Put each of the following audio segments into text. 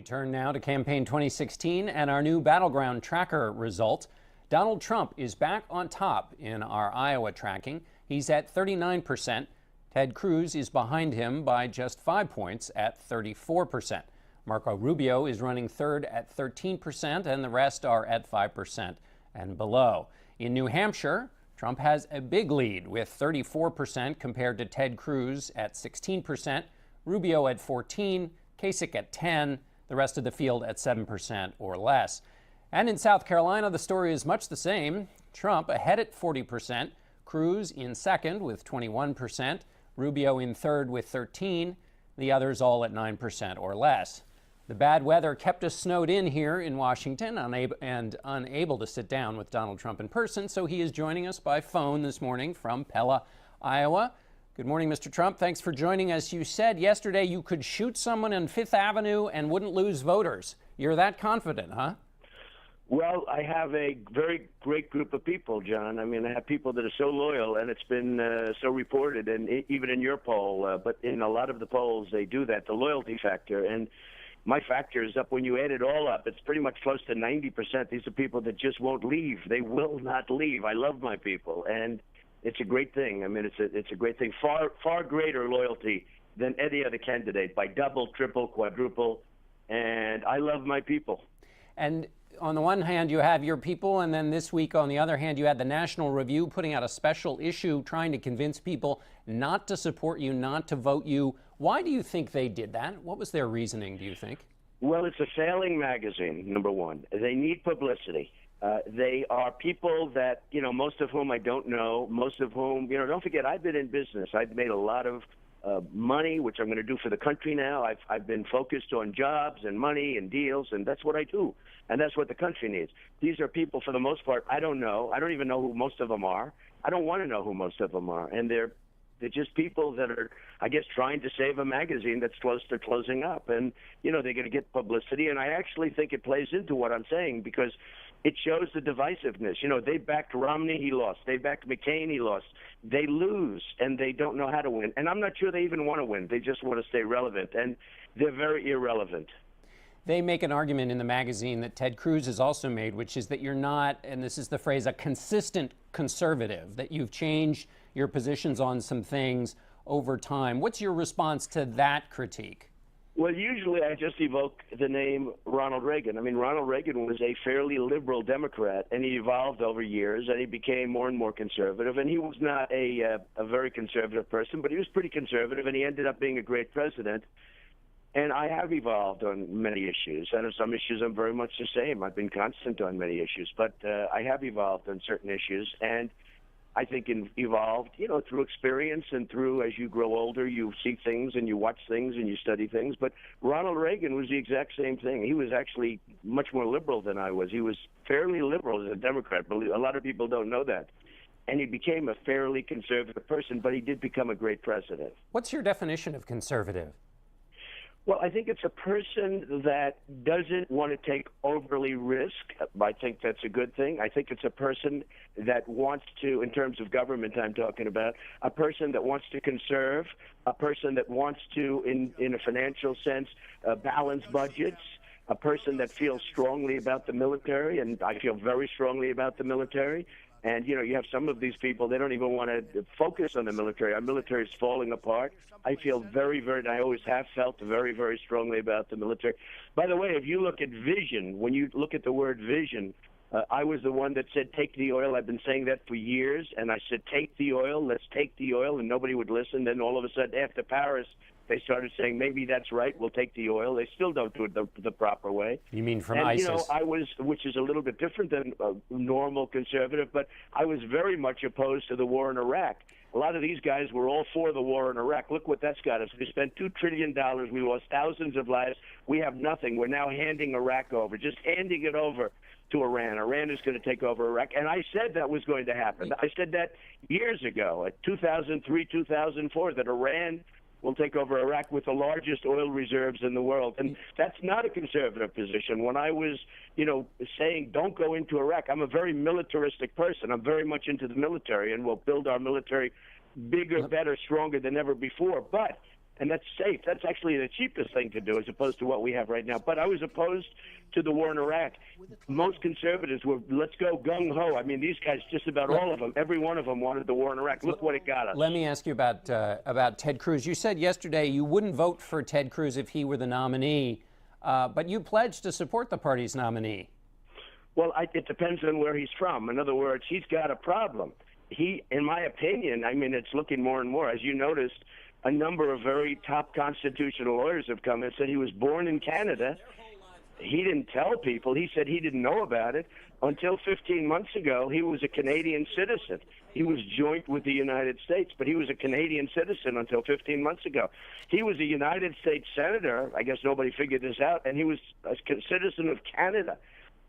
We turn now to campaign 2016 and our new battleground tracker results. Donald Trump is back on top in our Iowa tracking. He's at 39%. Ted Cruz is behind him by just 5 points at 34%. Marco Rubio is running third at 13%, and the rest are at 5% and below. In New Hampshire, Trump has a big lead with 34% compared to Ted Cruz at 16%, Rubio at 14%, Kasich at 10%, the rest of the field at 7% or less. And in South Carolina, the story is much the same. Trump ahead at 40%, Cruz in second with 21%, Rubio in third with 13%, the others all at 9% or less. The bad weather kept us snowed in here in Washington and unable to sit down with Donald Trump in person, so he is joining us by phone this morning from Pella, Iowa. Good morning, Mr. Trump. Thanks for joining us. You said yesterday you could shoot someone on Fifth Avenue and wouldn't lose voters. You're that confident, huh? Well, I have a very great group of people, John. I mean, I have people that are so loyal, and it's been so reported, and even in your poll, but in a lot of the polls, they do that, the loyalty factor. And my factor is up when you add it all up. It's pretty much close to 90%. These are people that just won't leave. They will not leave. I love my people, and it's a great thing. I mean, it's a great thing. Far greater loyalty than any other candidate by double, triple, quadruple, and I love my people. And on the one hand, you have your people, and then this week, on the other hand, you had the National Review putting out a special issue trying to convince people not to support you, not to vote you. Why do you think they did that? What was their reasoning, do you think? Well, it's a failing magazine, number one. They need publicity. They are people that, most of whom I don't know, most of whom, don't forget, I've been in business. I've made a lot of money, which I'm going to do for the country now. I've been focused on jobs and money and deals, and that's what I do. And that's what the country needs. These are people, for the most part, I don't know. I don't even know who most of them are. I don't want to know who most of them are. And they're just people that are, I guess, trying to save a magazine that's close to closing up. And, they're going to get publicity. And I actually think it plays into what I'm saying because it shows the divisiveness. They backed Romney, he lost. They backed McCain, he lost. They lose, and they don't know how to win. And I'm not sure they even want to win. They just want to stay relevant, and they're very irrelevant. They make an argument in the magazine that Ted Cruz has also made, which is that you're not, and this is the phrase, a consistent conservative, that you've changed your positions on some things over time. What's your response to that critique? Well, usually I just evoke the name Ronald Reagan. I mean, Ronald Reagan was a fairly liberal Democrat, and he evolved over years, and he became more and more conservative. And he was not a very conservative person, but he was pretty conservative, and he ended up being a great president. And I have evolved on many issues, and on some issues I'm very much the same. I've been constant on many issues, but I have evolved on certain issues, and I think evolved, through experience and through, as you grow older, you see things and you watch things and you study things. But Ronald Reagan was the exact same thing. He was actually much more liberal than I was. He was fairly liberal as a Democrat. A lot of people don't know that. And he became a fairly conservative person, but he did become a great president. What's your definition of conservative? Well, I think it's a person that doesn't want to take overly risk. I think that's a good thing. I think it's a person that wants to, in terms of government I'm talking about, a person that wants to conserve, a person that wants to, in a financial sense, balance budgets, a person that feels strongly about the military, and I feel very strongly about the military. And, you have some of these people, they don't even want to focus on the military. Our military is falling apart. I feel very, very, and I always have felt very, very strongly about the military. By the way, if you look at vision, when you look at the word vision, I was the one that said, take the oil. I've been saying that for years. And I said, take the oil, let's take the oil. And nobody would listen. Then all of a sudden, after Paris, they started saying, maybe that's right, we'll take the oil. They still don't do it the proper way. You mean from and, ISIS? I was, which is a little bit different than a normal conservative, but I was very much opposed to the war in Iraq. A lot of these guys were all for the war in Iraq. Look what that's got us. We spent $2 trillion. We lost thousands of lives. We have nothing. We're now handing Iraq over, just handing it over to Iran. Iran is going to take over Iraq. And I said that was going to happen. I said that years ago, 2003, 2004, that Iran will take over Iraq with the largest oil reserves in the world. And that's not a conservative position. When I was, saying don't go into Iraq, I'm a very militaristic person. I'm very much into the military, and we'll build our military bigger, better, stronger than ever before. But and that's safe. That's actually the cheapest thing to do as opposed to what we have right now. But I was opposed to the war in Iraq. Most conservatives were, let's go gung-ho. I mean, these guys, just about all of them, every one of them wanted the war in Iraq. Look what it got us. Let me ask you about Ted Cruz. You said yesterday you wouldn't vote for Ted Cruz if he were the nominee, but you pledged to support the party's nominee. Well, it depends on where he's from. In other words, he's got a problem. He, in my opinion, I mean, it's looking more and more. As you noticed, a number of very top constitutional lawyers have come and said he was born in Canada. He didn't tell people. He said he didn't know about it until 15 months ago. He was a Canadian citizen. He was joint with the United States, but he was a Canadian citizen until 15 months ago. He was a United States senator. I guess nobody figured this out, and he was a citizen of Canada.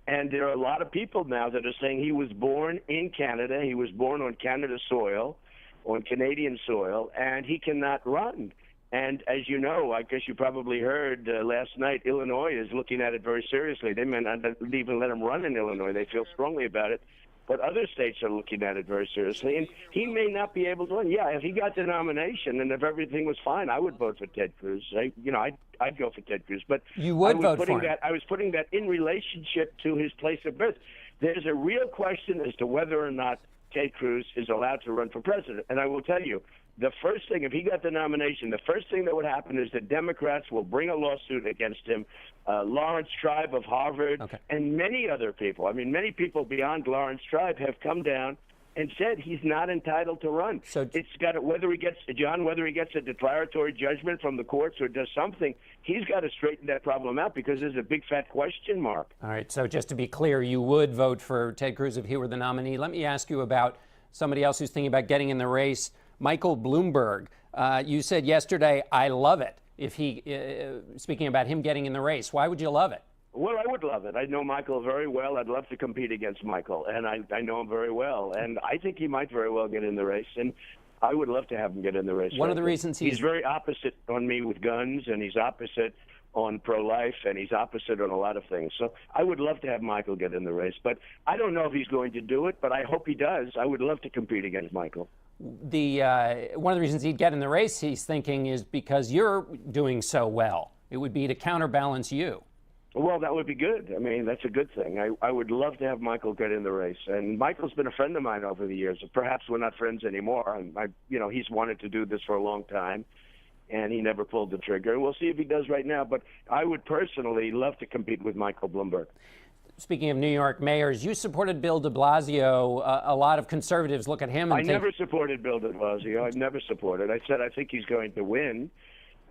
And there are a lot of people now that are saying he was born in Canada. He was born on Canada soil, on Canadian soil, and he cannot run. And as you know, I guess you probably heard last night, Illinois is looking at it very seriously. They may not even let him run in Illinois. They feel strongly about it. But other states are looking at it very seriously. And he may not be able to run. Yeah, if he got the nomination and if everything was fine, I would vote for Ted Cruz. I'd go for Ted Cruz. But you would vote for him. I was putting that in relationship to his place of birth. There's a real question as to whether or not Ted Cruz is allowed to run for president. And I will tell you, the first thing, if he got the nomination, the first thing that would happen is that Democrats will bring a lawsuit against him. Lawrence Tribe of Harvard, and many other people. I mean, many people beyond Lawrence Tribe have come down and said he's not entitled to run. So it's got whether he gets a declaratory judgment from the courts or does something, he's got to straighten that problem out because there's a big fat question mark. All right. So just to be clear, you would vote for Ted Cruz if he were the nominee. Let me ask you about somebody else who's thinking about getting in the race. Michael Bloomberg, you said yesterday, I love it. If he, speaking about him getting in the race, why would you love it? Well, I would love it. I know Michael very well. I'd love to compete against Michael, and I know him very well. And I think he might very well get in the race, and I would love to have him get in the race. One of the reasons he's very opposite on me with guns, and he's opposite on pro-life, and he's opposite on a lot of things. So I would love to have Michael get in the race, but I don't know if he's going to do it, but I hope he does. I would love to compete against Michael. One of the reasons he'd get in the race, he's thinking, is because you're doing so well. It would be to counterbalance you. Well, that would be good. I mean, that's a good thing. I would love to have Michael get in the race. And Michael's been a friend of mine over the years. Perhaps we're not friends anymore. He's wanted to do this for a long time, and he never pulled the trigger. We'll see if he does right now. But I would personally love to compete with Michael Bloomberg. Speaking of New York mayors, you supported Bill de Blasio. A lot of conservatives look at him and I never supported Bill de Blasio. I never supported. I said I think he's going to win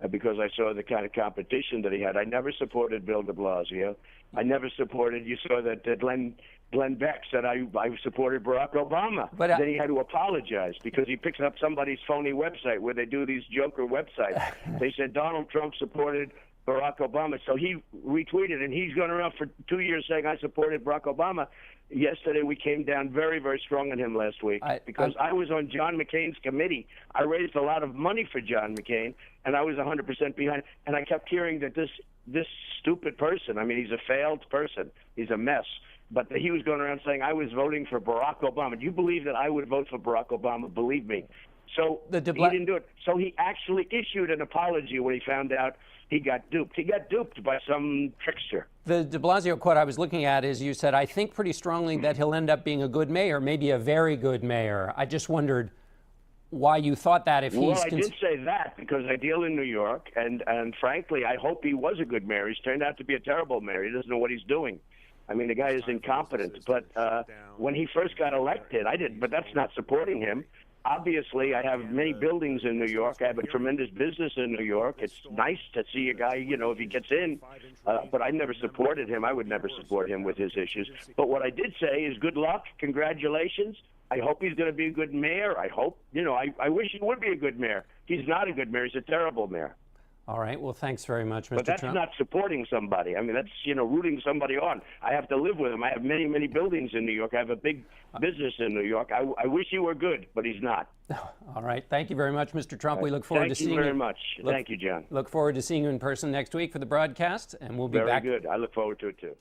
because I saw the kind of competition that he had. I never supported Bill de Blasio. I never supported, you saw that Glenn Beck said I supported Barack Obama. But then he had to apologize because he picked up somebody's phony website where they do these joker websites. They said Donald Trump supported Barack Obama. So he retweeted, and he's gone around for 2 years saying I supported Barack Obama. Yesterday we came down very, very strong on him last week because I was on John McCain's committee. I raised a lot of money for John McCain, and I was 100% behind. And I kept hearing that this stupid person, I mean, he's a failed person. He's a mess. But he was going around saying I was voting for Barack Obama. Do you believe that I would vote for Barack Obama? Believe me. So he didn't do it. So he actually issued an apology when he found out he got duped. He got duped by some trickster. The de Blasio quote I was looking at is you said, I think pretty strongly that he'll end up being a good mayor, maybe a very good mayor. I just wondered why you thought that if he's... Well, I did say that because I deal in New York, and frankly, I hope he was a good mayor. He's turned out to be a terrible mayor. He doesn't know what he's doing. I mean, the guy is incompetent. But when he first got elected, I did, but that's not supporting him. Obviously, I have many buildings in New York. I have a tremendous business in New York. It's nice to see a guy, if he gets in. But I never supported him. I would never support him with his issues. But what I did say is good luck, congratulations. I hope he's going to be a good mayor. I hope, I wish he would be a good mayor. He's not a good mayor. He's a terrible mayor. All right. Well, thanks very much, Mr. Trump. But that's not supporting somebody. I mean, that's, rooting somebody on. I have to live with him. I have many, many buildings in New York. I have a big business in New York. I wish he were good, but he's not. All right. Thank you very much, Mr. Trump. We look forward to seeing you. Thank you very much. Thank you, John. Look forward to seeing you in person next week for the broadcast, and we'll be back. Very good. I look forward to it, too.